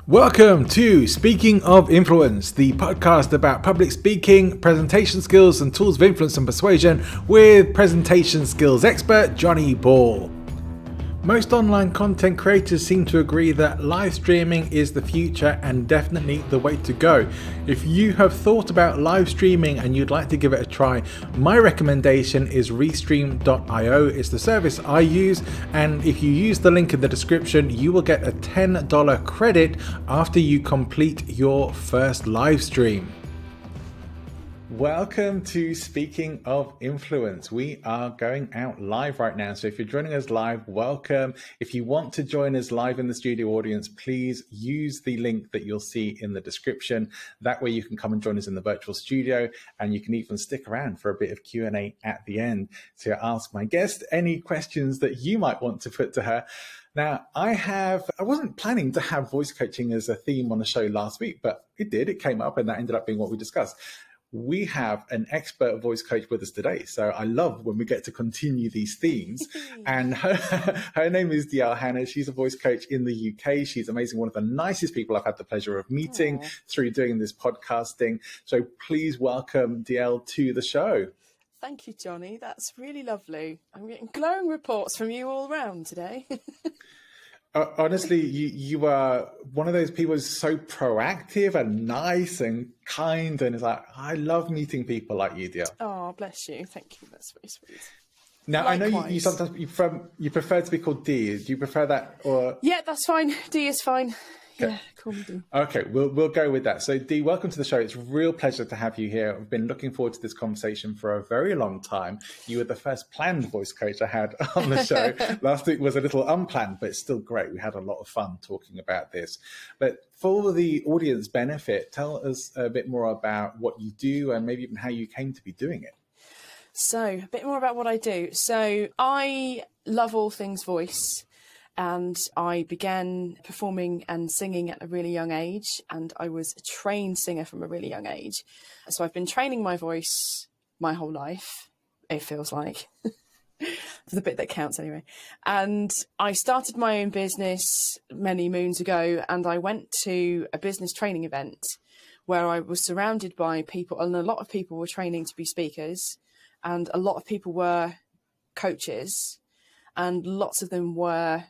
Welcome to Speaking of Influence, the podcast about public speaking, presentation skills, and tools of influence and persuasion with presentation skills expert Johnny Ball. Most online content creators seem to agree that live streaming is the future and definitely the way to go. If you have thought about live streaming and you'd like to give it a try, my recommendation is restream.io. It's the service I use, and if you use the link in the description, you will get a $10 credit after you complete your first live stream. Welcome to Speaking of Influence. We are going out live right now. So if you're joining us live, welcome. If you want to join us live in the studio audience, please use the link that you'll see in the description. That way you can come and join us in the virtual studio, and you can even stick around for a bit of Q&A at the end to ask my guest any questions that you might want to put to her. Now, I wasn't planning to have voice coaching as a theme on the show last week, but it did. It came up, and that ended up being what we discussed. We have an expert voice coach with us today. So I love when we get to continue these themes. And her name is Dielle Hannah. She's a voice coach in the UK. She's amazing. One of the nicest people I've had the pleasure of meeting through doing this podcasting. So please welcome Dielle to the show. Thank you, Johnny. That's really lovely. I'm getting glowing reports from you all around today. Honestly, you are one of those people who's so proactive and nice and kind, and it's like, I love meeting people like you, dear. Oh, bless you. Thank you. That's very sweet. Now, Likewise. I know you sometimes you prefer to be called Dee. Do you prefer that, or? Yeah, that's fine. Dee is fine. Okay. Yeah, call me Dee. Okay, we'll go with that. So, Dee, welcome to the show. It's a real pleasure to have you here. I've been looking forward to this conversation for a very long time. You were the first planned voice coach I had on the show. Last week was a little unplanned, but it's still great. We had a lot of fun talking about this. But for the audience benefit, tell us a bit more about what you do and maybe even how you came to be doing it. So, a bit more about what I do. So, I love all things voice. And I began performing and singing at a really young age, and I was a trained singer from a really young age. So I've been training my voice my whole life, it feels like. The bit that counts anyway. And I started my own business many moons ago, and I went to a business training event where I was surrounded by people, and a lot of people were training to be speakers, and a lot of people were coaches, and lots of them were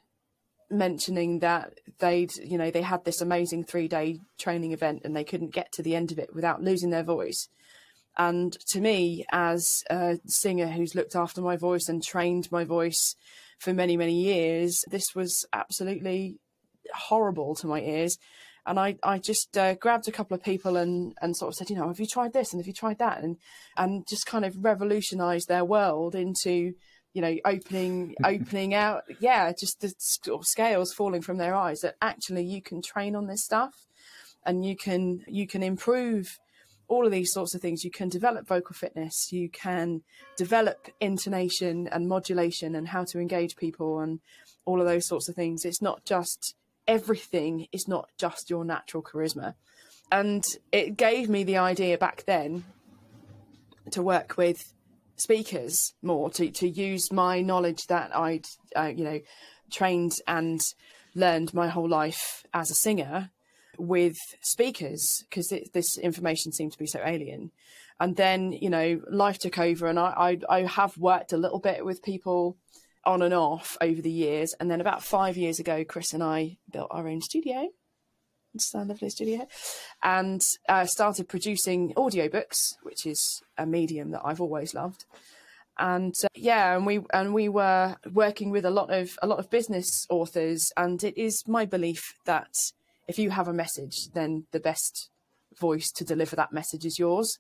mentioning that they had this amazing 3-day training event and they couldn't get to the end of it without losing their voice. And to me, as a singer who's looked after my voice and trained my voice for many, many years, this was absolutely horrible to my ears. And I just grabbed a couple of people and sort of said, have you tried this and have you tried that? And just kind of revolutionized their world into opening out. Yeah, just the sort of scales falling from their eyes that actually you can train on this stuff and you can improve all of these sorts of things. You can develop vocal fitness, you can develop intonation and modulation and how to engage people and all of those sorts of things. It's not just everything. It's not just your natural charisma. And it gave me the idea back then to work with speakers more, to use my knowledge that I'd trained and learned my whole life as a singer with speakers, because this information seemed to be so alien. And then life took over, and I have worked a little bit with people on and off over the years, and then about 5 years ago Chris and I built our own studio. It's a lovely studio, and started producing audiobooks, which is a medium that I've always loved. And we were working with a lot of business authors, and it is my belief that if you have a message, then the best voice to deliver that message is yours.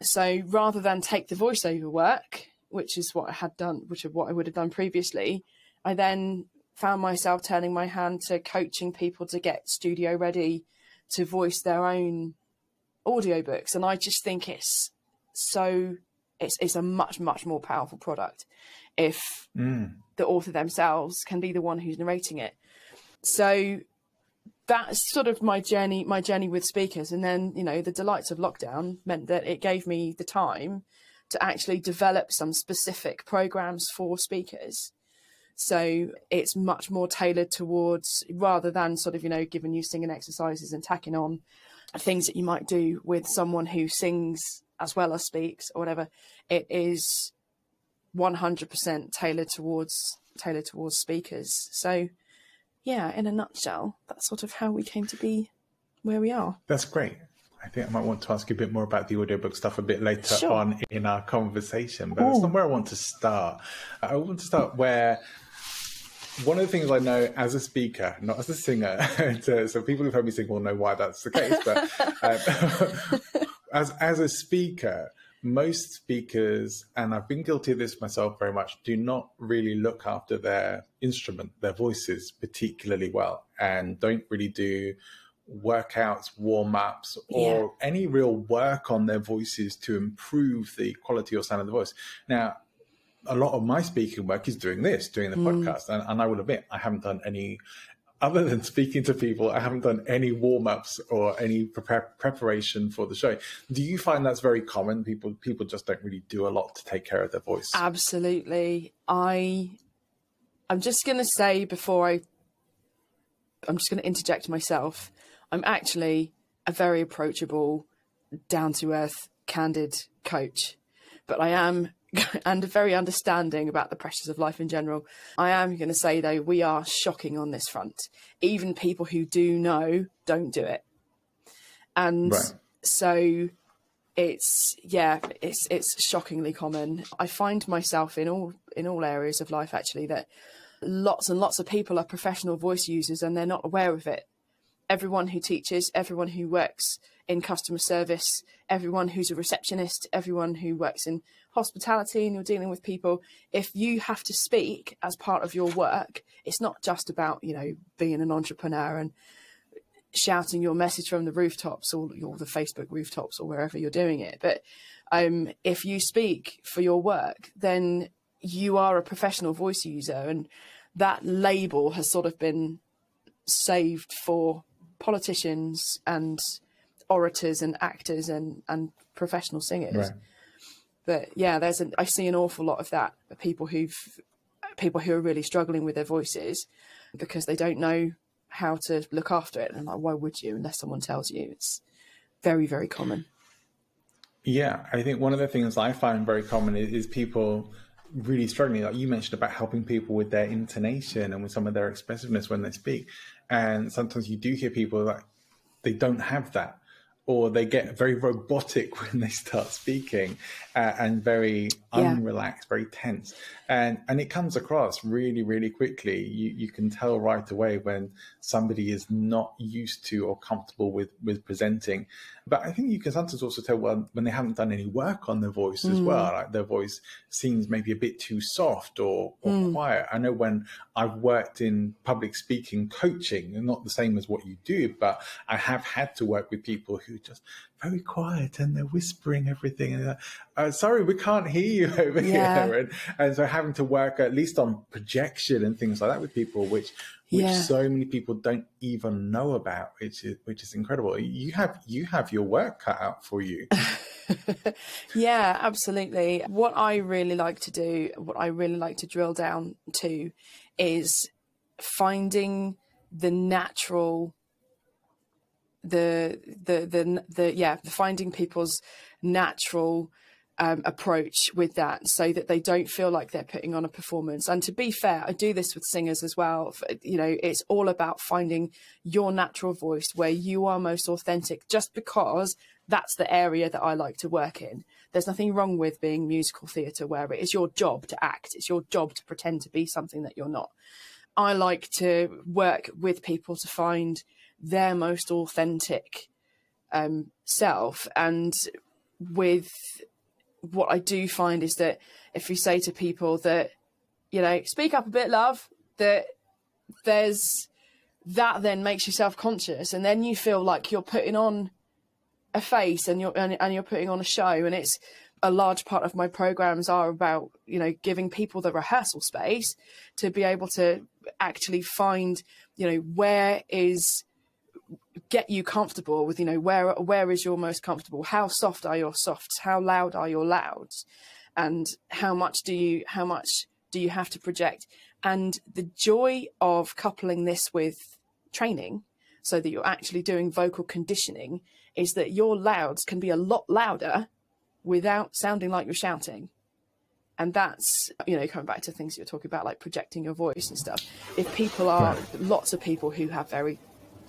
So rather than take the voiceover work, which is what I had done, which is what I would have done previously, I then found myself turning my hand to coaching people to get studio ready to voice their own audiobooks. And I just think it's a much, much more powerful product if the author themselves can be the one who's narrating it. So that's sort of my journey with speakers. And then, the delights of lockdown meant that it gave me the time to actually develop some specific programs for speakers So it's much more tailored towards, rather than sort of, you know, giving you singing exercises and tacking on things that you might do with someone who sings as well as speaks or whatever. It is 100% tailored towards speakers. So yeah, in a nutshell, that's sort of how we came to be where we are. That's great. I think I might want to ask you a bit more about the audiobook stuff a bit later on in our conversation, but that's not where I want to start. I want to start where one of the things I know as a speaker, not as a singer, so people who've heard me sing will know why that's the case, but as a speaker, most speakers, and I've been guilty of this myself very much, do not really look after their instrument, their voices particularly well, and don't really do workouts, warm-ups, or any real work on their voices to improve the quality or sound of the voice. Now, a lot of my speaking work is doing the podcast, and I will admit I haven't done any, other than speaking to people, I haven't done any warm-ups or any preparation for the show. Do you find that's very common? People just don't really do a lot to take care of their voice. Absolutely. I'm just going to say I'm just going to interject myself. I'm actually a very approachable, down-to-earth, candid coach, but I am and very understanding about the pressures of life in general. I am going to say, though, we are shocking on this front. Even people who do know don't do it. And so it's shockingly common. I find myself in all areas of life, actually, that lots and lots of people are professional voice users and they're not aware of it. Everyone who teaches, everyone who works in customer service, everyone who's a receptionist, everyone who works in hospitality and you're dealing with people, if you have to speak as part of your work, it's not just about, you know, being an entrepreneur and shouting your message from the rooftops or the Facebook rooftops or wherever you're doing it. But if you speak for your work, then you are a professional voice user, and that label has sort of been saved for politicians and orators and actors and professional singers. Right. But yeah, I see an awful lot of that, people who are really struggling with their voices because they don't know how to look after it. And like, why would you, unless someone tells you? It's very, very common. Yeah, I think one of the things I find very common is people really struggling. Like you mentioned about helping people with their intonation and with some of their expressiveness when they speak. And sometimes you do hear people like they don't have that, or they get very robotic when they start speaking and very unrelaxed, very tense. And it comes across really, really quickly. You can tell right away when somebody is not used to or comfortable with presenting. But I think you can sometimes also tell when they haven't done any work on their voice as well. Like their voice seems maybe a bit too soft or quiet. I know when I've worked in public speaking coaching, and not the same as what you do, but I have had to work with people who just very quiet and they're whispering everything and sorry, we can't hear you over here, and so having to work at least on projection and things like that with people, which so many people don't even know about, which is incredible. You have your work cut out for you. Yeah, absolutely. What I really like to do, what I really like to drill down to, is finding the natural, finding people's natural approach with that, so that they don't feel like they're putting on a performance. And to be fair, I do this with singers as well. You know, it's all about finding your natural voice where you are most authentic, just because that's the area that I like to work in. There's nothing wrong with being musical theatre where it is your job to act. It's your job to pretend to be something that you're not. I like to work with people to find their most authentic self. And with what I do find is that if you say to people that, you know, speak up a bit, love, that there's that then makes you self-conscious, and then you feel like you're putting on a face and you're putting on a show. And it's a large part of my programs are about, you know, giving people the rehearsal space to be able to actually find, you know, get you comfortable with, you know, where is your most comfortable, how soft are your softs, how loud are your louds, and how much do you have to project. And the joy of coupling this with training so that you're actually doing vocal conditioning is that your louds can be a lot louder without sounding like you're shouting. And that's, you know, coming back to things you're talking about, like projecting your voice and stuff. If people are, lots of people who have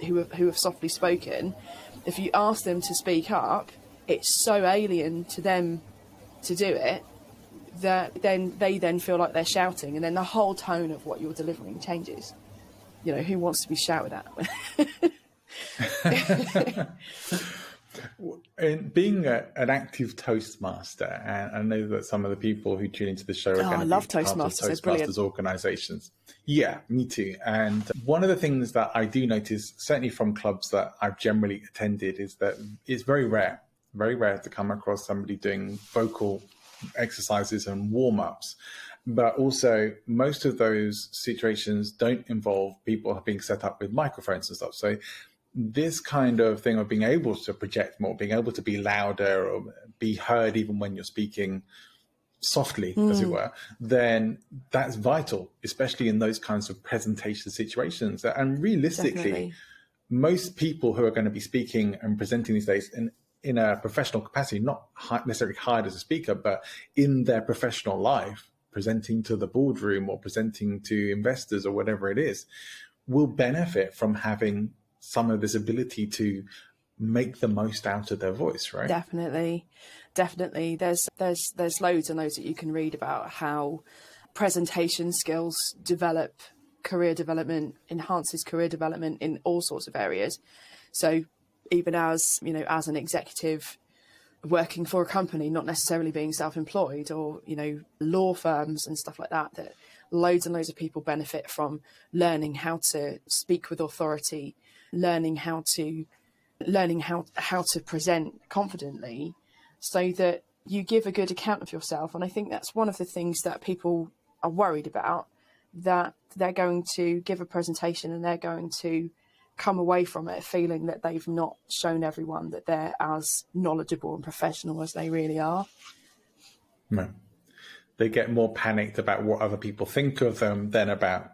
who have softly spoken, if you ask them to speak up, it's so alien to them to do it that they then feel like they're shouting, and then the whole tone of what you're delivering changes. You know, who wants to be shouted at? And being an active Toastmaster, and I know that some of the people who tune into the show are going to love be part of Toastmasters organisations. Yeah, me too. And one of the things that I do notice, certainly from clubs that I've generally attended, is that it's very rare to come across somebody doing vocal exercises and warm-ups. But also, most of those situations don't involve people being set up with microphones and stuff. So this kind of thing of being able to project more, being able to be louder or be heard even when you're speaking softly, as it were, then that's vital, especially in those kinds of presentation situations. And realistically, most people who are going to be speaking and presenting these days in a professional capacity, not necessarily hired as a speaker, but in their professional life, presenting to the boardroom or presenting to investors or whatever it is, will benefit from having some of this ability to make the most out of their voice, right? Definitely. There's loads and loads that you can read about how presentation skills develop career development, enhances career development in all sorts of areas. So even as, you know, as an executive working for a company, not necessarily being self-employed, or, you know, law firms and stuff like that, that loads and loads of people benefit from learning how to speak with authority, learning how to present confidently so that you give a good account of yourself. And I think that's one of the things that people are worried about, that they're going to give a presentation and they're going to come away from it feeling that they've not shown everyone that they're as knowledgeable and professional as they really are. No. They get more panicked about what other people think of them than about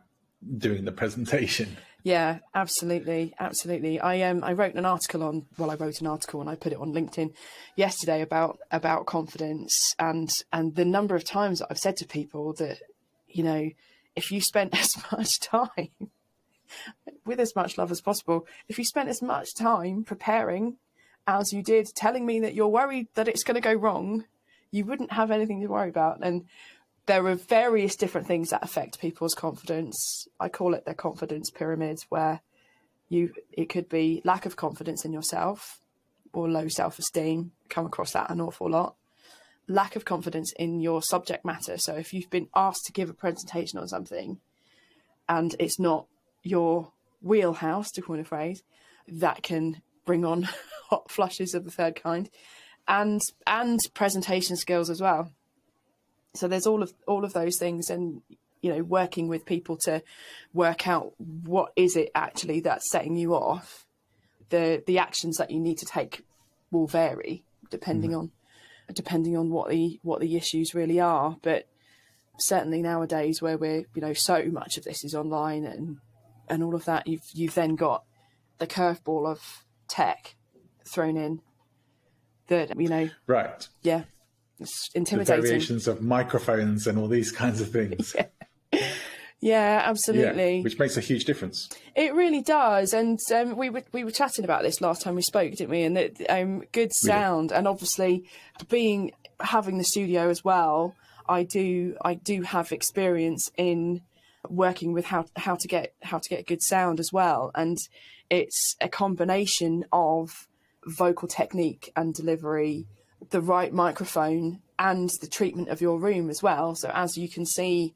doing the presentation. Yeah, absolutely. I wrote an article and I put it on LinkedIn yesterday about confidence, and the number of times that I've said to people that, you know, if you spent as much time with as much love as possible, if you spent as much time preparing as you did telling me that you're worried that it's going to go wrong, you wouldn't have anything to worry about. And there are various different things that affect people's confidence. I call it their confidence pyramid, where it could be lack of confidence in yourself or low self-esteem. Come across that an awful lot. Lack of confidence in your subject matter. So if you've been asked to give a presentation on something and it's not your wheelhouse, to coin a phrase, that can bring on hot flushes of the third kind, and presentation skills as well. So there's all of those things, and, you know, working with people to work out what is it actually that's setting you off. The actions that you need to take will vary depending on what the issues really are. But certainly nowadays, where we're, you know, so much of this is online and all of that, you've then got the curveball of tech thrown in that, you know, right, yeah, it's intimidating. The variations of microphones and all these kinds of things. Yeah, absolutely. Yeah, which makes a huge difference. It really does. And we were chatting about this last time we spoke, didn't we? And that good sound, and obviously having the studio as well, I do have experience in working with how to get good sound as well. And it's a combination of vocal technique and delivery, the right microphone, and the treatment of your room as well. So as you can see,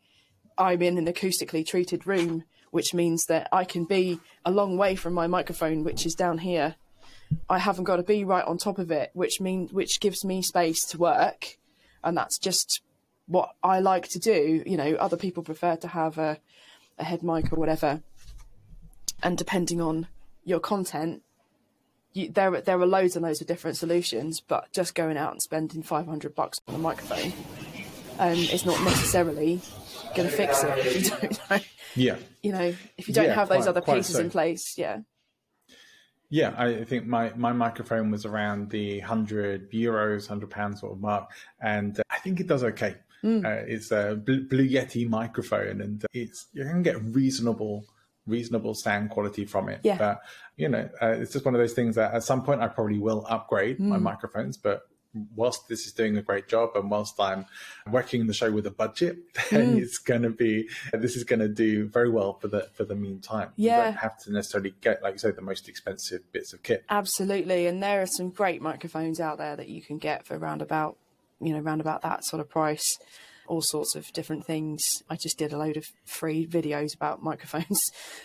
I'm in an acoustically treated room, which means that I can be a long way from my microphone, which is down here. I haven't got to be right on top of it, which gives me space to work. And that's just what I like to do. You know, other people prefer to have a head mic or whatever. And depending on your content, there are loads and loads of different solutions, but just going out and spending $500 on a microphone is not necessarily going to fix it if you don't know. Yeah. You know, if you don't have those other pieces so. in place. Yeah. Yeah, I think my microphone was around the €100, £100 sort of mark, and I think it does okay. It's a Blue Yeti microphone, and you can get reasonable sound quality from it. Yeah. But it's just one of those things that at some point I probably will upgrade my microphones. But whilst this is doing a great job, and whilst I'm working the show with a budget, then this is going to do very well for the meantime. Yeah. You don't have to necessarily get, like you say, the most expensive bits of kit. Absolutely. And there are some great microphones out there that you can get for round about that sort of price. All sorts of different things. I just did a load of free videos about microphones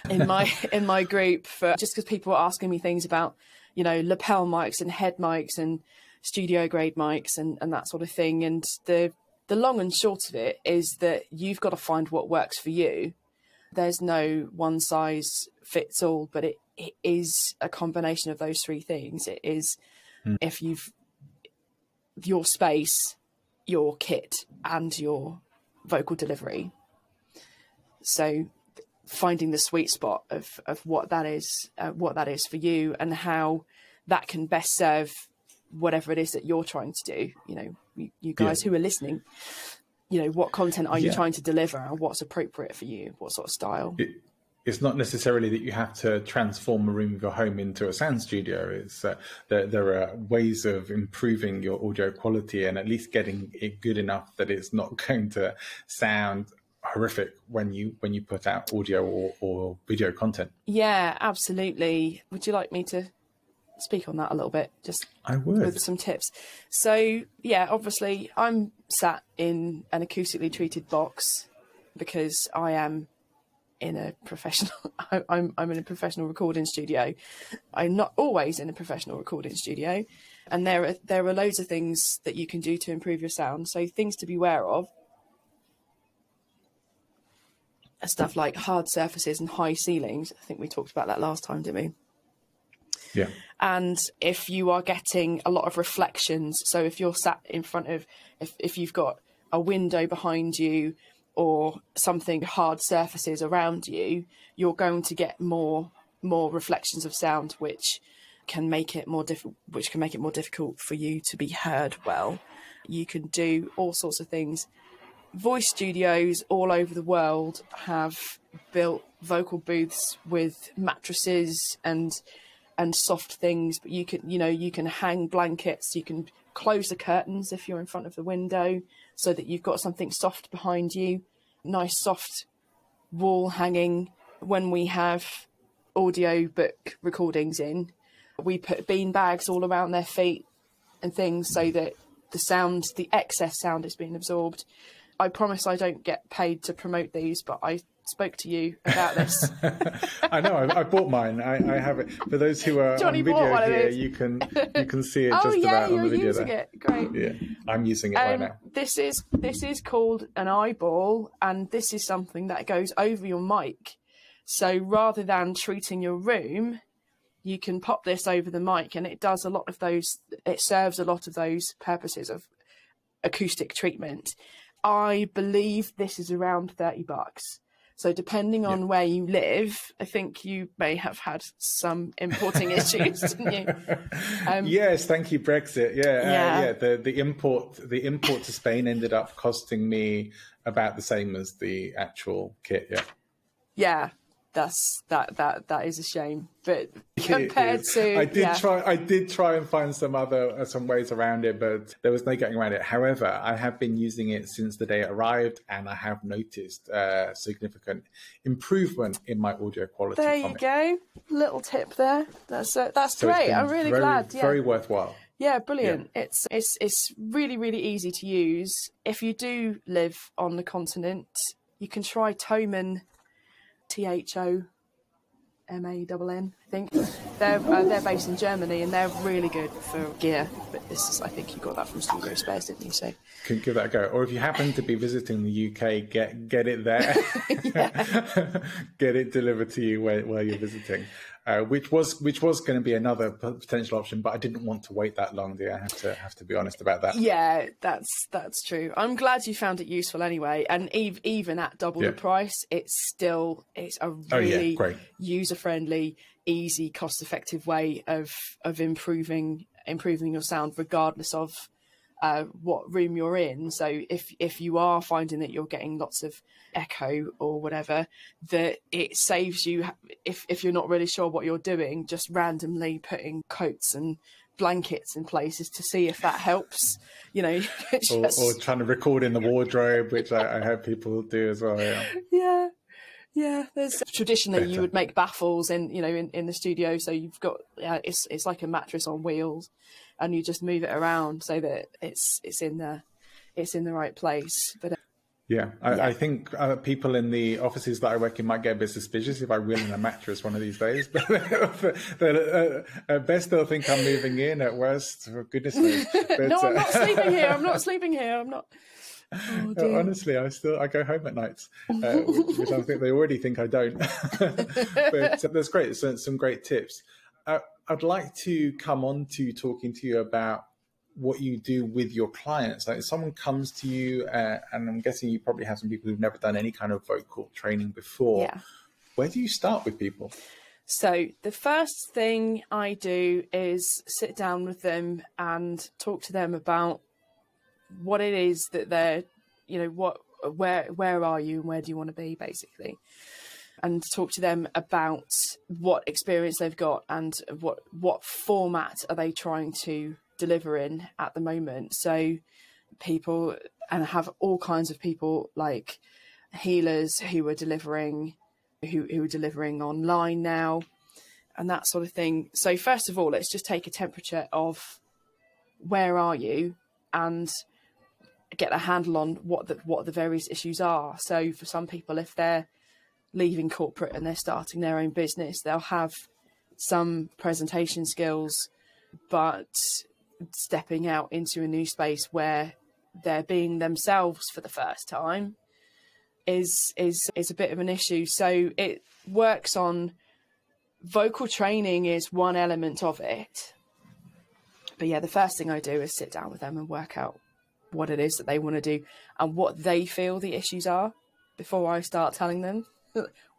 in my group, just because people were asking me things about, lapel mics and head mics and studio grade mics and that sort of thing. And the long and short of it is that you've got to find what works for you. There's no one size fits all, but it is a combination of those three things. It is if your space, your kit, and your vocal delivery. So finding the sweet spot of what that is for you, and how that can best serve whatever it is that you're trying to do. You guys who are listening, what content are you trying to deliver, and what's appropriate for you, what sort of style. It's not necessarily that you have to transform a room of your home into a sound studio. It's there are ways of improving your audio quality and at least getting it good enough that it's not going to sound horrific when you put out audio or video content. Yeah, absolutely. Would you like me to speak on that a little bit? I would. With some tips. So yeah, obviously I'm sat in an acoustically treated box because I am in a professional I'm in a professional recording studio. I'm not always in a professional recording studio, and there are loads of things that you can do to improve your sound. So things to be aware of are stuff like hard surfaces and high ceilings. I think we talked about that last time, didn't we? Yeah. And if you are getting a lot of reflections, so if you're sat in front of, if you've got a window behind you or something, hard surfaces around you, you're going to get more reflections of sound, which can make it more difficult for you to be heard well. You can do all sorts of things. Voice studios all over the world have built vocal booths with mattresses and soft things, but you can hang blankets, you can close the curtains if you're in front of the window so that you've got something soft behind you, nice soft wall hanging. When we have audiobook recordings in, we put bean bags all around their feet and things so that the excess sound is being absorbed. I promise I don't get paid to promote these, but I spoke to you about this. I know. I bought mine. I have it. For those who are Johnny on video here, you can see it just about on the video using there. It. Great. Yeah, I'm using it right now. This is called an eyeball, and this is something that goes over your mic. So rather than treating your room, you can pop this over the mic, and it does a lot of those. It serves a lot of those purposes of acoustic treatment. I believe this is around $30. So depending on where you live, I think you may have had some importing issues, didn't you? Yes, thank you, Brexit. Yeah. The import to Spain ended up costing me about the same as the actual kit. Yeah. That is a shame, but compared to I did try and find some ways around it, but there was no getting around it. However, I have been using it since the day it arrived, and I have noticed significant improvement in my audio quality. There you go, little tip there. That's great. I'm really glad. Yeah. Very worthwhile. Yeah, brilliant. Yeah. It's really, really easy to use. If you do live on the continent, you can try Thomann. THOMANN, I think. They're based in Germany, and they're really good for gear. But I think you got that from Studio Spares, didn't you? So can give that a go. Or if you happen to be visiting the UK, get it there. Get it delivered to you while you're visiting. which was going to be another potential option, but I didn't want to wait that long. I have to be honest about that. Yeah, that's true. I'm glad you found it useful anyway. And even at double the price, it's a really user-friendly, easy, cost-effective way of improving your sound, regardless of what room you're in. So if you are finding that you're getting lots of echo or whatever, that it saves you, if you're not really sure what you're doing, just randomly putting coats and blankets in places to see if that helps, you know. or trying to record in the wardrobe, which I have people do as well. Yeah, there's traditionally you would make baffles in the studio, so you've got it's like a mattress on wheels, and you just move it around so that it's in the right place. But I think people in the offices that I work in might get a bit suspicious if I wheel in a mattress one of these days. But at best they'll think I'm moving in. At worst, for goodness sake. No, I'm not sleeping here. I'm not sleeping here. I'm not. Oh, honestly, I go home at nights, which I think they already think I don't. But that's great. So, some great tips. I'd like to come on to talking to you about what you do with your clients. Like if someone comes to you, and I'm guessing you probably have some people who've never done any kind of vocal training before. Yeah. Where do you start with people? So the first thing I do is sit down with them and talk to them about what it is that they're, where are you and where do you want to be, basically, and talk to them about what experience they've got and what format are they trying to deliver in at the moment. So people, and have all kinds of people like healers who are delivering online now and that sort of thing. So first of all, let's just take a temperature of where are you and get a handle on what the various issues are. So for some people, if they're leaving corporate and they're starting their own business, they'll have some presentation skills, but stepping out into a new space where they're being themselves for the first time is a bit of an issue. So it works on vocal training is one element of it. But yeah, the first thing I do is sit down with them and work out what it is that they want to do and what they feel the issues are before I start telling them,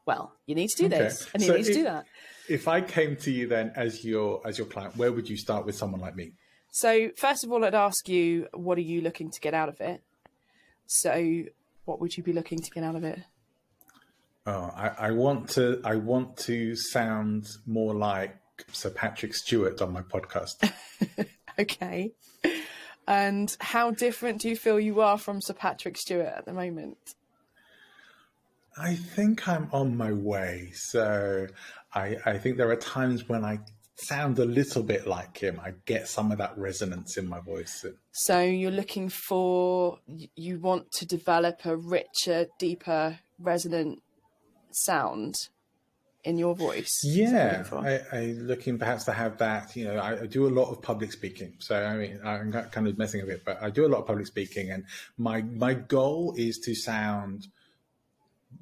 well, you need to do this and you need to do that. If I came to you then as your client, where would you start with someone like me? So first of all, I'd ask you, what are you looking to get out of it? So what would you be looking to get out of it? Oh, I want to sound more like Sir Patrick Stewart on my podcast. Okay. And how different do you feel you are from Sir Patrick Stewart at the moment? I think I'm on my way. So I think there are times when I sound a little bit like him. I get some of that resonance in my voice. So you're looking for, you want to develop a richer, deeper, resonant sound in your voice. Yeah, I'm looking perhaps to have that. I do a lot of public speaking. So, I mean, I'm kind of messing a bit, but I do a lot of public speaking. And my goal is to sound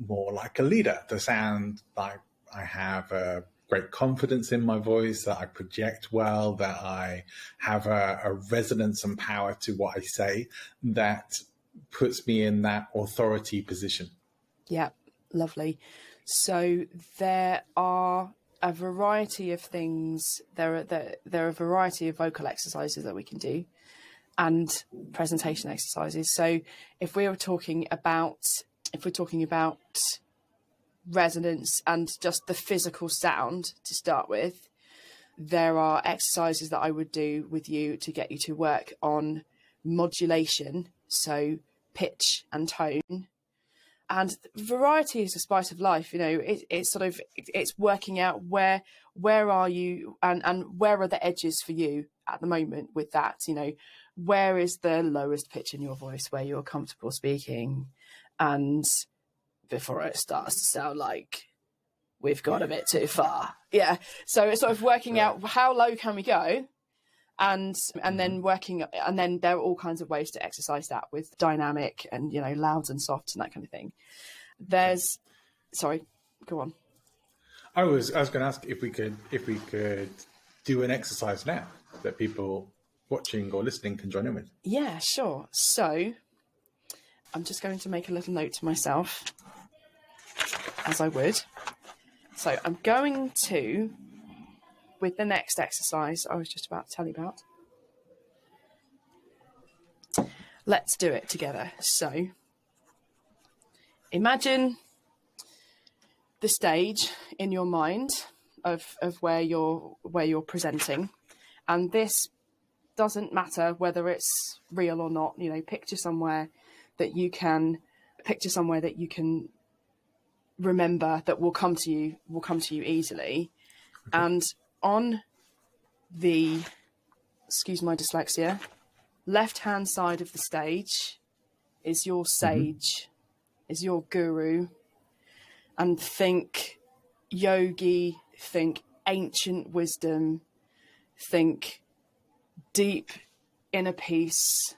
more like a leader, to sound like I have a great confidence in my voice, that I project well, that I have a resonance and power to what I say that puts me in that authority position. Yeah, lovely. So there are a variety of things. There are a variety of vocal exercises that we can do and presentation exercises. So if we're talking about resonance and just the physical sound to start with, there are exercises that I would do with you to get you to work on modulation, so pitch and tone. And variety is the spice of life. It's working out where are you and where are the edges for you at the moment with that. Where is the lowest pitch in your voice where you're comfortable speaking, and before it starts to sound like we've gone a bit too far. Yeah. So it's sort of working out how low can we go, and then working, and then there are all kinds of ways to exercise that with dynamic and loud and soft and that kind of thing. Sorry, go on. I was going to ask if we could do an exercise now that people watching or listening can join in with. Yeah, sure. So I'm just going to make a little note to myself, as I would. So I'm going to, with the next exercise I was just about to tell you about, let's do it together. So imagine the stage in your mind of where you're presenting, and this doesn't matter whether it's real or not. You know, picture somewhere that you can remember, that will come to you easily. Okay. And on the, excuse my dyslexia, left hand side of the stage is your sage, is your guru. And think yogi, think ancient wisdom, think deep inner peace,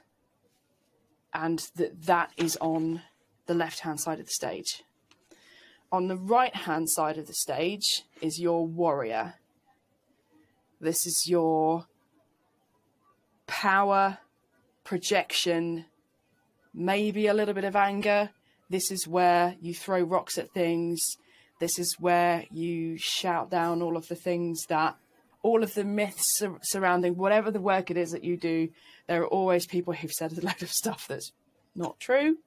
and that is on the left-hand side of the stage. On the right-hand side of the stage is your warrior. This is your power, projection, maybe a little bit of anger. This is where you throw rocks at things. This is where you shout down all of the things that, all of the myths surrounding whatever the work it is that you do. There are always people who've said a load of stuff that's not true.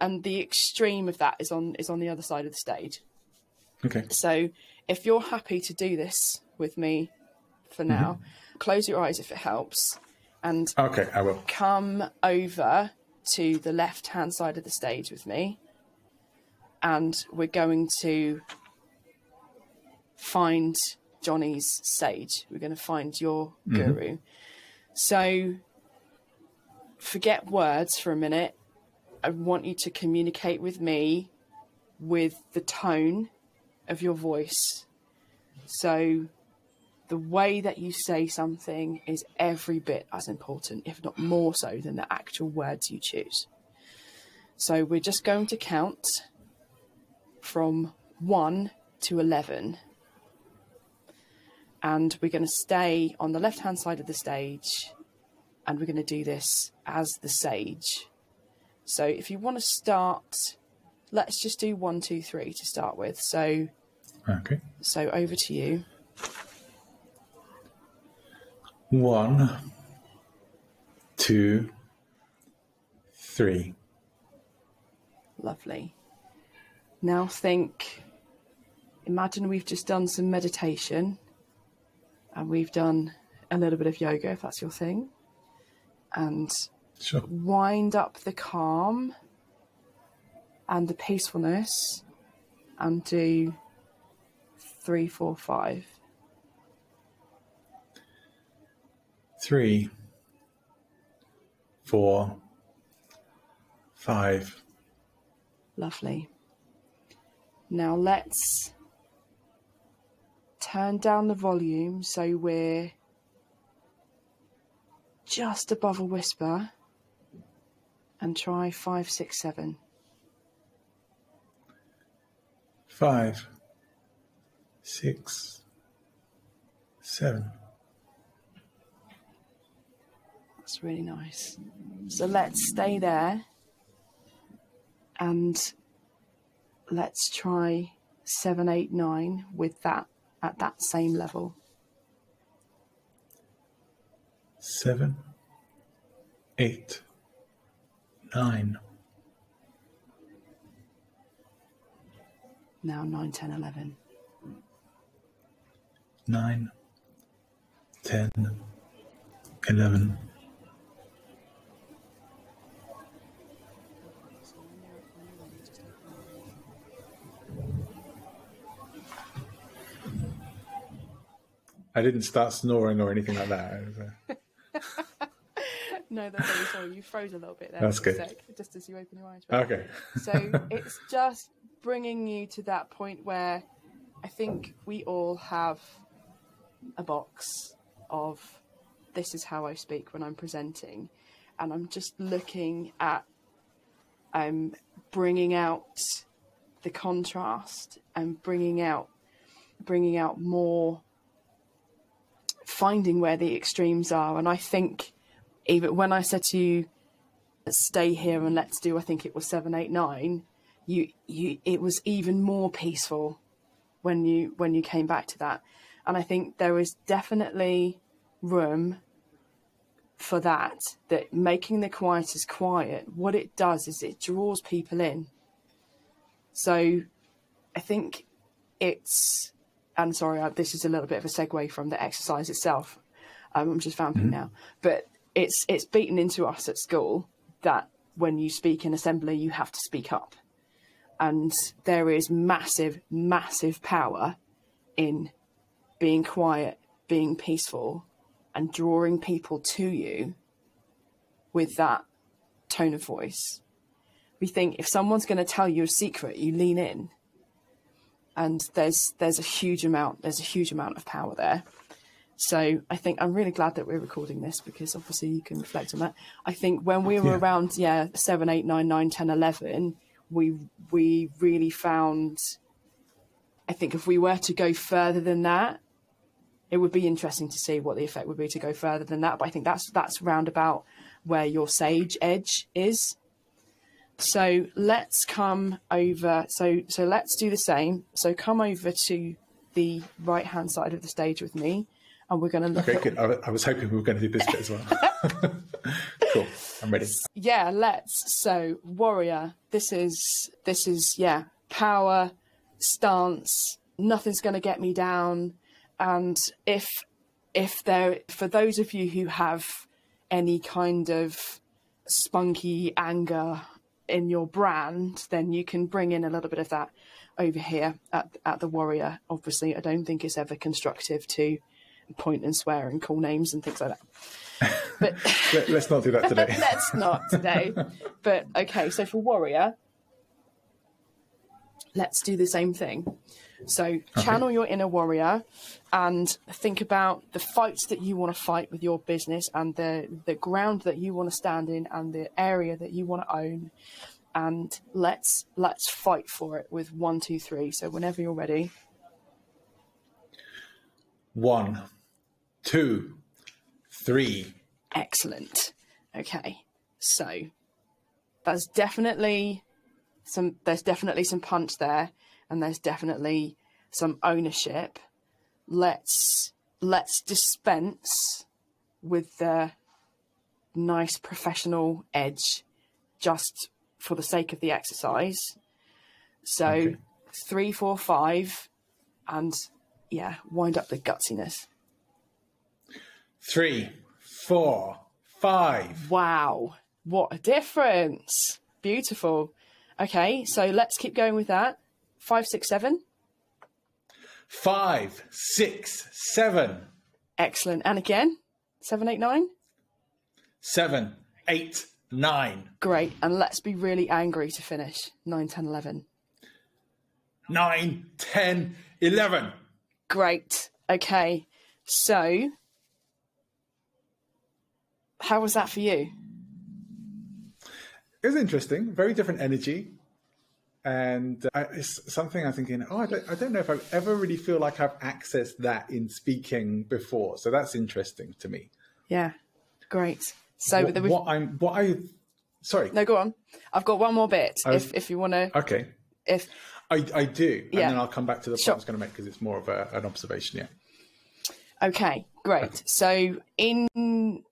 And the extreme of that is on the other side of the stage. Okay. So if you're happy to do this with me for now, close your eyes if it helps. And okay, I will. Come over to the left-hand side of the stage with me, and we're going to find Johnny's sage. We're going to find your guru. So forget words for a minute. I want you to communicate with me with the tone of your voice. So the way that you say something is every bit as important, if not more so, than the actual words you choose. So we're just going to count from 1 to 11. And we're going to stay on the left-hand side of the stage, and we're going to do this as the sage. So if you want to start, let's just do 1, 2, 3 to start with. So, okay. So over to you. 1, 2, 3. Lovely. Now imagine we've just done some meditation, and we've done a little bit of yoga, if that's your thing. And sure. Wind up the calm and the peacefulness, and do 3, 4, 5. 3, 4, 5. Lovely. Now let's turn down the volume so we're just above a whisper, and try 5, 6, 7. 5, 6, 7. That's really nice. So let's stay there, and let's try 7, 8, 9 with that at that same level. 7, 8, 9. Now 9, 10, 11. 9, 10, 11. I didn't start snoring or anything like that. No, that's really sorry. You froze a little bit there. That's good. Just as you open your eyes. Okay. So it's just bringing you to that point where I think we all have a box of this is how I speak when I'm presenting. And I'm just looking at bringing out the contrast and bringing out bringing out more, finding where the extremes are. And I think even when I said to you, stay here and let's do, I think it was 7, 8, 9, it was even more peaceful when you came back to that. And I think there is definitely room for that making the quieters quiet, what it does is it draws people in. So I think it's, and sorry, this is a little bit of a segue from the exercise itself. I'm just vamping now, but it's beaten into us at school that when you speak in assembly, you have to speak up. And there is massive, massive power in being quiet, being peaceful, and drawing people to you with that tone of voice. We think if someone's going to tell you a secret, you lean in. And there's a huge amount of power there. So I think I'm really glad that we're recording this, because obviously you can reflect on that. I think when we were around 7, 8, 9, 9, 10, 11, we really found, I think if we were to go further than that, it would be interesting to see what the effect would be to go further than that. But I think that's round about where your sage edge is. So let's come over. So let's do the same. So come over to the right hand side of the stage with me, and we're going to look. Okay, good. I was hoping we were going to do this bit as well. Cool. I'm ready. Yeah, let's. So warrior. This is power, stance. Nothing's going to get me down. And if there, for those of you who have any kind of spunky anger in your brand, then you can bring in a little bit of that over here at the warrior. Obviously, I don't think it's ever constructive to point and swear and call names and things like that. But let's not do that today. Let's not today. But okay, so for warrior, let's do the same thing. So channel your inner warrior and think about the fights that you want to fight with your business, and the ground that you want to stand in, and the area that you want to own. And let's fight for it with 1, 2, 3. So whenever you're ready. 1, 2, 3. Excellent. Okay. So there's definitely some punch there, and there's definitely some ownership. Let's dispense with the nice professional edge just for the sake of the exercise. So 3, 4, 5, and wind up the gutsiness. 3, 4, 5. Wow, what a difference. Beautiful. Okay, so let's keep going with that. 5, 6, 7. 5, 6, 7. Excellent. And again, 7, 8, 9. 7, 8, 9. Great. And let's be really angry to finish. 9, 10, 11. 9, 10, 11. Great. Okay. So how was that for you? It was interesting. Very different energy. And it's something I'm thinking, I don't know if I ever really feel like I've accessed that in speaking before. So that's interesting to me. Yeah, great. So sorry. No, go on. I've got one more bit. If you want to. Okay. If I do, and then I'll come back to the point I was going to make, because it's more of an observation. Yeah. Okay, great. Okay. So in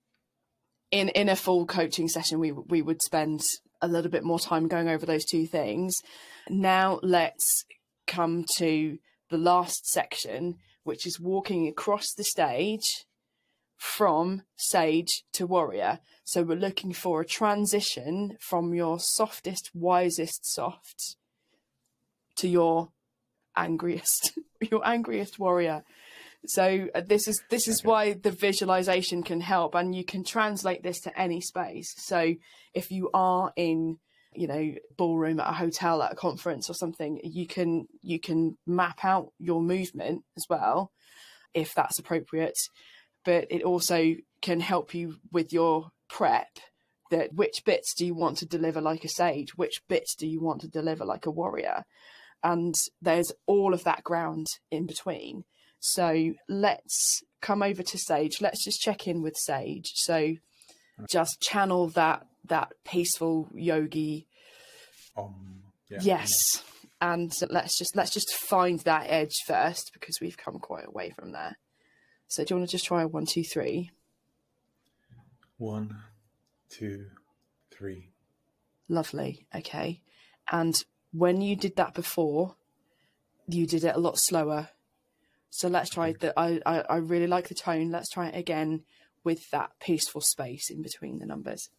a full coaching session, we would spend a little bit more time going over those two things. Now let's come to the last section, which is walking across the stage from sage to warrior. So we're looking for a transition from your softest, wisest soft to your angriest warrior. So this is why the visualization can help, and you can translate this to any space. So if you are in, ballroom at a hotel, at a conference or something, you can map out your movement as well, if that's appropriate. But it also can help you with your prep, that which bits do you want to deliver like a sage? Which bits do you want to deliver like a warrior? and there's all of that ground in between. So let's come over to Sage. Let's just check in with Sage. So just channel that peaceful yogi. Yes. And let's just find that edge first, because we've come quite away from there. So do you want to just try 1, 2, 3? 1, 2, 3. Lovely. Okay. And when you did that before, you did it a lot slower. So let's try that. I really like the tone. Let's try it again with that peaceful space in between the numbers.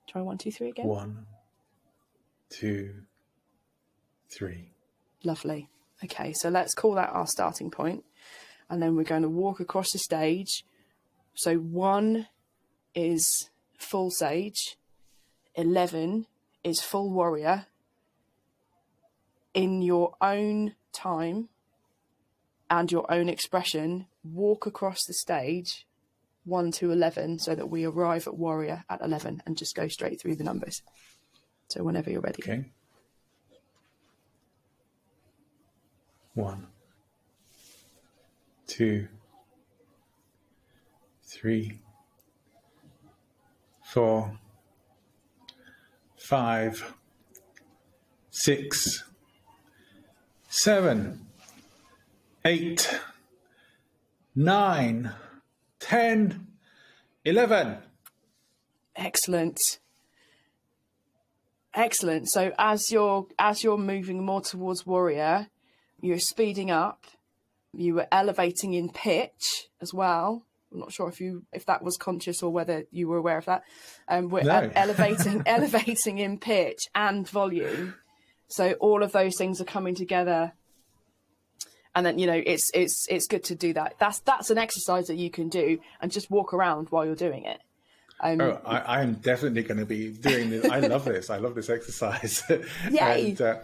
Try 1, 2, 3 again. 1, 2, 3. Lovely. Okay, so let's call that our starting point. And then we're going to walk across the stage. So 1 is full Sage. 11 is full warrior. In your own time and your own expression, walk across the stage 1 to 11 so that we arrive at warrior at 11, and just go straight through the numbers. So whenever you're ready. Okay. 1, 2, 3, 4, 5, 6, 7, 8, 9, 10, 11. Excellent. Excellent. So as you're moving more towards warrior, you're speeding up. You were elevating in pitch as well. I'm not sure if that was conscious or whether you were aware of that. We're elevating in pitch and volume. So all of those things are coming together. And then, it's good to do that. That's an exercise that you can do and just walk around while you're doing it. I am definitely going to be doing this. I love this. I love this exercise. Yay. And, so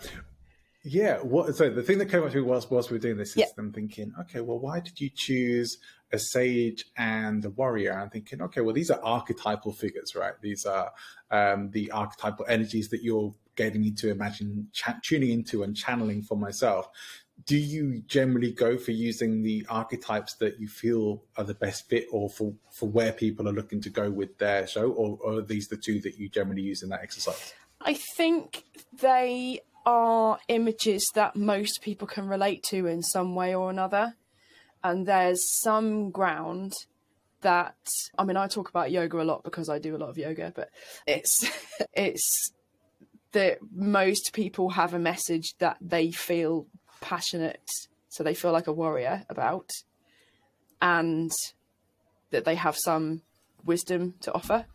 the thing that came up to me whilst we were doing this is I'm thinking, okay, well, why did you choose a sage and a warrior? I'm thinking, okay, well, these are archetypal figures, right? These are the archetypal energies that you're getting me to imagine tuning into and channeling for myself. Do you generally go for using the archetypes that you feel are the best fit, or for where people are looking to go with their show, or are these the two that you generally use in that exercise? I think they are images that most people can relate to in some way or another. And there's some ground that, I mean, I talk about yoga a lot because I do a lot of yoga, but it's that most people have a message that they feel passionate, so they feel like a warrior about, and that they have some wisdom to offer.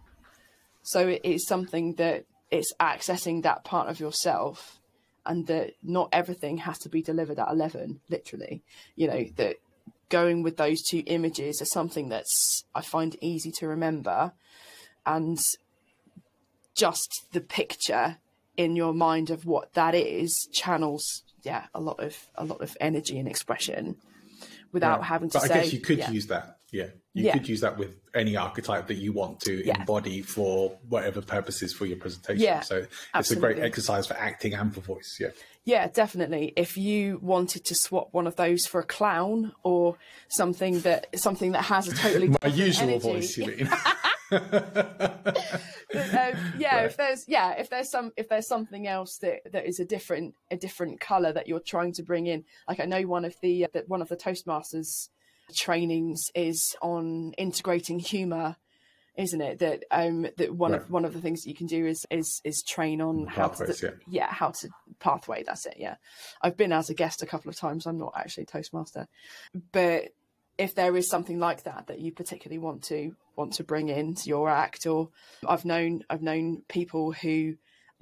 So it is something that it's accessing that part of yourself, and that not everything has to be delivered at 11, literally. That going with those two images is something that's, I find, easy to remember, and just the picture in your mind of what that is channels a lot of energy and expression without having to say. I guess you could use that. You could use that with any archetype that you want to embody for whatever purposes for your presentation. So it's a great exercise for acting and for voice. Yeah, definitely. If you wanted to swap one of those for a clown or something that has a totally my usual energy. Voice, you mean? If there's something else that is a different color that you're trying to bring in, like I know one of the Toastmasters trainings is on integrating humor, isn't it? That one of the things that you can do is train on how to pathway. That's it. Yeah, I've been as a guest a couple of times. I'm not actually a Toastmaster, but if there is something like that you particularly want to bring into your act, or I've known people who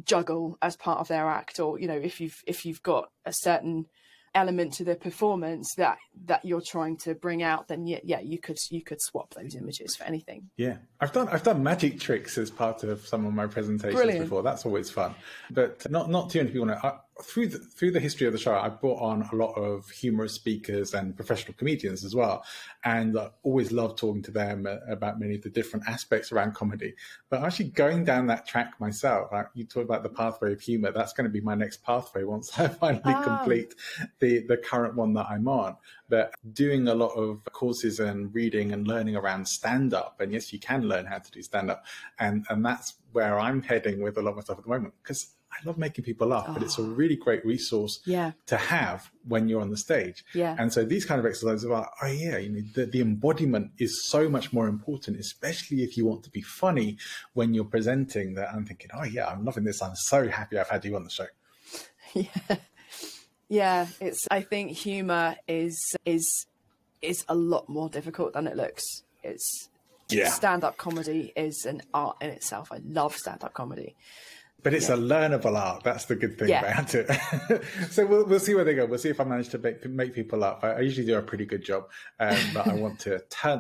juggle as part of their act, or if you've got a certain element to the performance that you're trying to bring out, then you could swap those images for anything. I've done magic tricks as part of some of my presentations before. That's always fun, but not too many people know. through the history of the show, I brought on a lot of humorous speakers and professional comedians as well, and I always loved talking to them about many of the different aspects around comedy. But actually going down that track myself, you talked about the pathway of humor. That's going to be my next pathway once I finally complete the current one that I'm on. But doing a lot of courses and reading and learning around stand-up, and yes, you can learn how to do stand-up, and that's where I'm heading with a lot of my stuff at the moment, because I love making people laugh, but it's a really great resource to have when you're on the stage. And so these kind of exercises are, the embodiment is so much more important, especially if you want to be funny when you're presenting. That I'm thinking, I'm loving this. I'm so happy I've had you on the show. I think humor is a lot more difficult than it looks. Stand-up comedy is an art in itself. I love stand-up comedy. But it's a learnable art. That's the good thing about it. So we'll see where they go. We'll see if I manage to make people laugh. I usually do a pretty good job, but I want to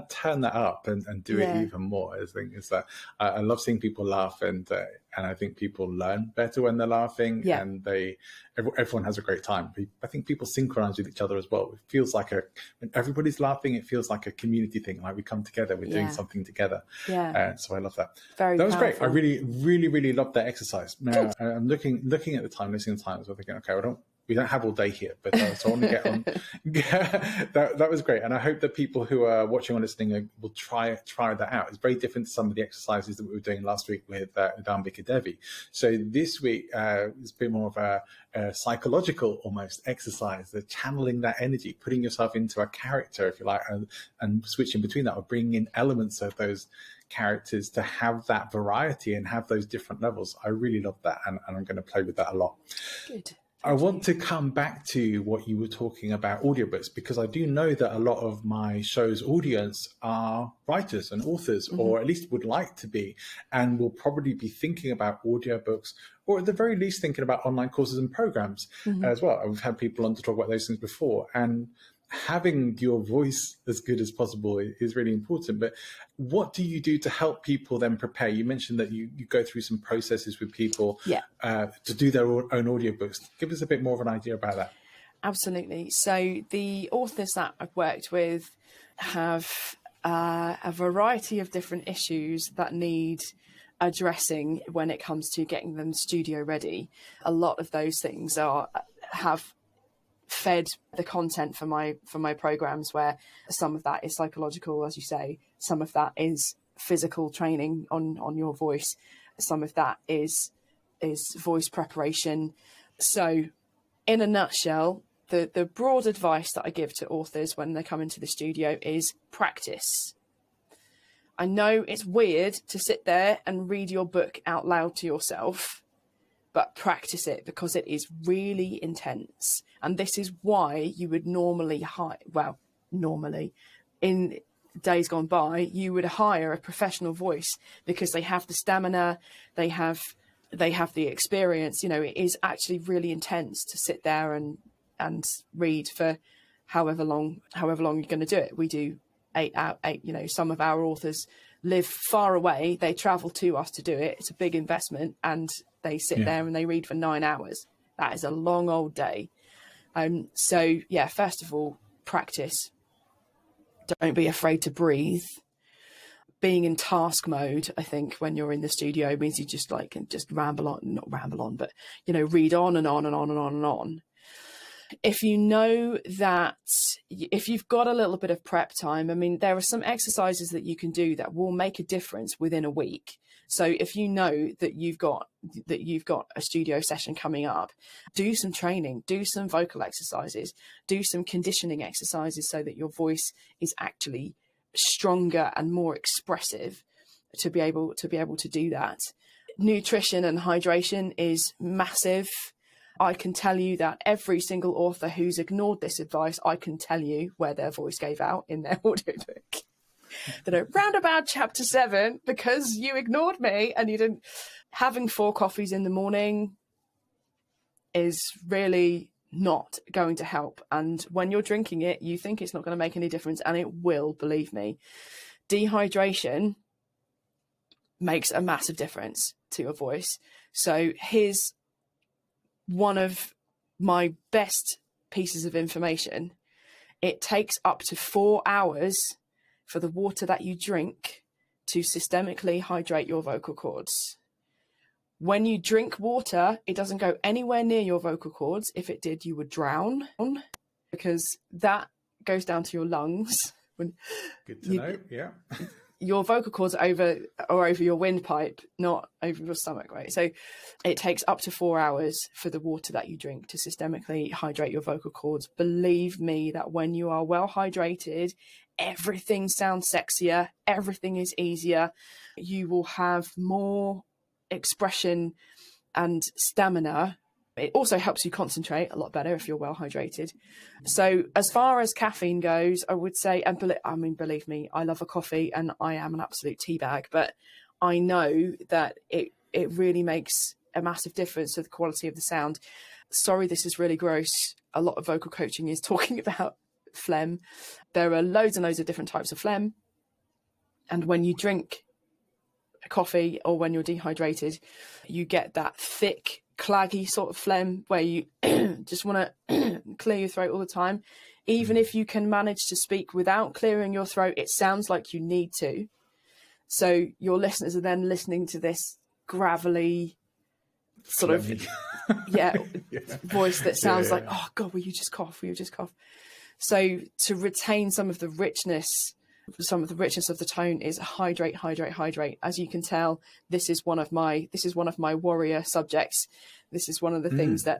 turn that up and do it even more. I think is that I love seeing people laugh, and I think people learn better when they're laughing, and everyone has a great time. I think people synchronize with each other as well. It feels like when everybody's laughing, it feels like a community thing. Like we come together, we're doing something together. So I love that. That was powerful. Great. I really, really, really loved that exercise. Now I'm looking at the time, listening to the time, so I'm thinking, okay, we don't have all day here, but so I want to get on. That was great, and I hope that people who are watching or listening will try that out. It's very different to some of the exercises that we were doing last week with Ambika Devi. So this week it's a bit more of a psychological almost exercise, the channeling that energy, putting yourself into a character, if you like, and switching between that, or bringing in elements of those characters to have that variety and have those different levels. I really love that, and I'm going to play with that a lot. Good. I want to come back to what you were talking about, audiobooks, because I do know that a lot of my show's audience are writers and authors, or at least would like to be, and will probably be thinking about audiobooks, or at the very least thinking about online courses and programs as well. We've had people on to talk about those things before, and having your voice as good as possible is really important. But what do you do to help people then prepare? You mentioned that you go through some processes with people to do their own audiobooks. Give us a bit more of an idea about that. Absolutely. So the authors that I've worked with have a variety of different issues that need addressing when it comes to getting them studio ready. A lot of those things have fed the content for my programs, where some of that is psychological, as you say, some of that is physical training on your voice, some of that is voice preparation. So in a nutshell, the broad advice that I give to authors when they come into the studio is practice. I know it's weird to sit there and read your book out loud to yourself, but practice it, because it is really intense. And this is why you would normally in days gone by, you would hire a professional voice, because they have the stamina, they have the experience. It is actually really intense to sit there and read for however long you're going to do it. We do 8 out 8, some of our authors live far away, they travel to us to do it. It's a big investment, and they sit there and they read for 9 hours. That is a long old day. So first of all, practice. Don't be afraid to breathe. Being in task mode, I think, when you're in the studio means you just ramble on, but read on and on and on and on and on. If you know that, if you've got a little bit of prep time, I mean, there are some exercises that you can do that will make a difference within a week. So if you know that you've got a studio session coming up, do some training, do some vocal exercises, do some conditioning exercises, so that your voice is actually stronger and more expressive to be able to do that. Nutrition and hydration is massive. I can tell you that every single author who's ignored this advice, I can tell you where their voice gave out in their audiobook. That round about chapter 7, because you ignored me and you didn't. Having 4 coffees in the morning is really not going to help. And when you're drinking it, you think it's not going to make any difference, and it will, believe me. Dehydration makes a massive difference to your voice. So here's one of my best pieces of information, it takes up to 4 hours for the water that you drink to systemically hydrate your vocal cords. When you drink water, it doesn't go anywhere near your vocal cords. If it did, you would drown, because that goes down to your lungs. Good to know, yeah. Your vocal cords are over your windpipe, not over your stomach, right? So it takes up to 4 hours for the water that you drink to systemically hydrate your vocal cords. Believe me that when you are well hydrated, everything sounds sexier, everything is easier. You will have more expression and stamina. It also helps you concentrate a lot better if you're well hydrated. So as far as caffeine goes, I would say, and believe me, I love a coffee and I am an absolute tea bag, but I know that it really makes a massive difference to the quality of the sound. Sorry, this is really gross. A lot of vocal coaching is talking about phlegm. There are loads and loads of different types of phlegm. And when you drink coffee or when you're dehydrated, you get that thick, claggy sort of phlegm where you just want to clear your throat all the time. Even if you can manage to speak without clearing your throat, it sounds like you need to. So your listeners are then listening to this gravelly sort of voice that sounds like, oh God, will you just cough? Will you just cough? So to retain some of the richness of the tone is hydrate, hydrate, hydrate. As you can tell, this is one of my warrior subjects. This is one of the things that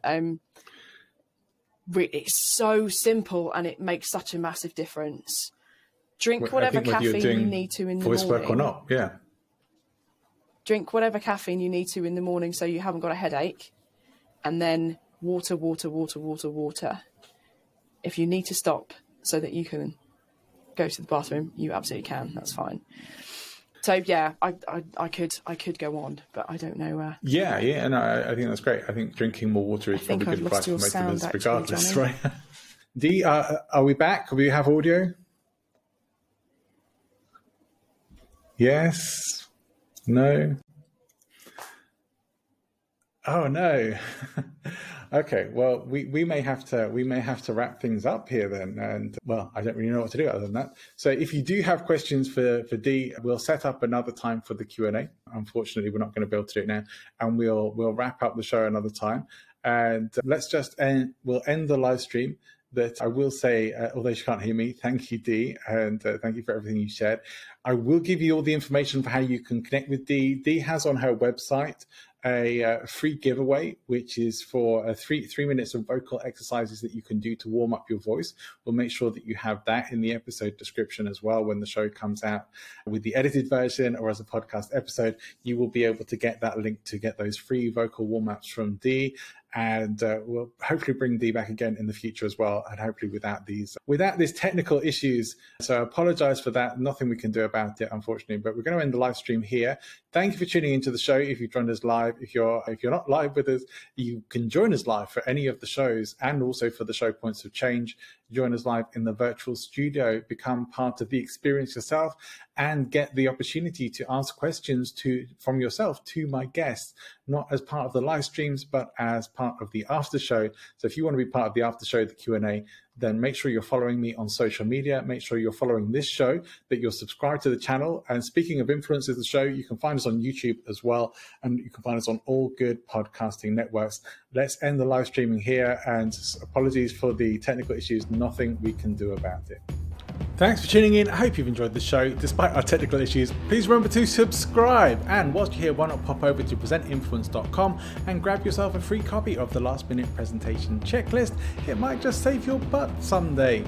it's so simple and it makes such a massive difference. Drink whatever caffeine you need to in the morning. Voice work or not, yeah. Drink whatever caffeine you need to in the morning so you haven't got a headache. And then water, water, water, water, water. If you need to stop so that you can go to the bathroom, you absolutely can. That's fine. So yeah, I could go on, but I don't know. And I think that's great. I think drinking more water is probably good advice for most of us, regardless, right? Dee, are we back? Do we have audio? Yes. No. Oh no. Okay, well, we may have to wrap things up here then, and well, I don't really know what to do other than that. So if you do have questions for Dee, we'll set up another time for the Q&A. Unfortunately, we're not going to be able to do it now, and we'll wrap up the show another time. And we'll end the live stream. That I will say, although she can't hear me, thank you, Dee, and thank you for everything you shared. I will give you all the information for how you can connect with Dee. Dee has on her website a free giveaway, which is for 3 minutes of vocal exercises that you can do to warm up your voice. We'll make sure that you have that in the episode description as well when the show comes out with the edited version or as a podcast episode. You will be able to get that link to get those free vocal warm-ups from Dee. And we'll hopefully bring Dee back again in the future as well, and hopefully without these technical issues. So I apologize for that. Nothing we can do about it, unfortunately, but we're going to end the live stream here. Thank you for tuning into the show. If you've joined us live, if you're not live with us, you can join us live for any of the shows and also for the show Points of Change. Join us live in the virtual studio, become part of the experience yourself, and get the opportunity to ask questions from yourself to my guests, not as part of the live streams, but as part of the after show. So if you want to be part of the after show, the Q&A, then make sure you're following me on social media. Make sure you're following this show, that you're subscribed to the channel. And speaking of influences, the show, you can find us on YouTube as well. And you can find us on all good podcasting networks. Let's end the live streaming here. And apologies for the technical issues. Nothing we can do about it. Thanks for tuning in. I hope you've enjoyed the show. Despite our technical issues, please remember to subscribe. And whilst you're here, why not pop over to presentinfluence.com and grab yourself a free copy of the last minute presentation checklist. It might just save your butt someday.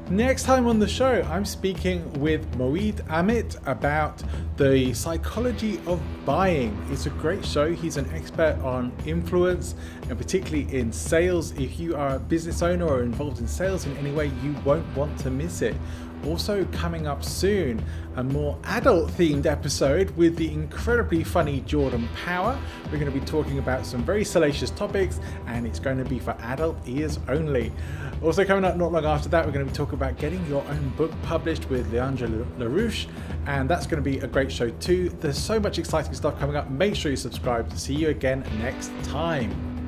Next time on the show, I'm speaking with Moeed Amit about the psychology of buying. It's a great show. He's an expert on influence and particularly in sales. If you are a business owner or involved in sales in any way, you won't want to miss it. Also coming up soon, a more adult-themed episode with the incredibly funny Jordan Power. We're going to be talking about some very salacious topics, and it's going to be for adult ears only. Also coming up not long after that, we're going to be talking about getting your own book published with Leandra LaRouche, and that's going to be a great show too. There's so much exciting stuff coming up. Make sure you subscribe. See you again next time.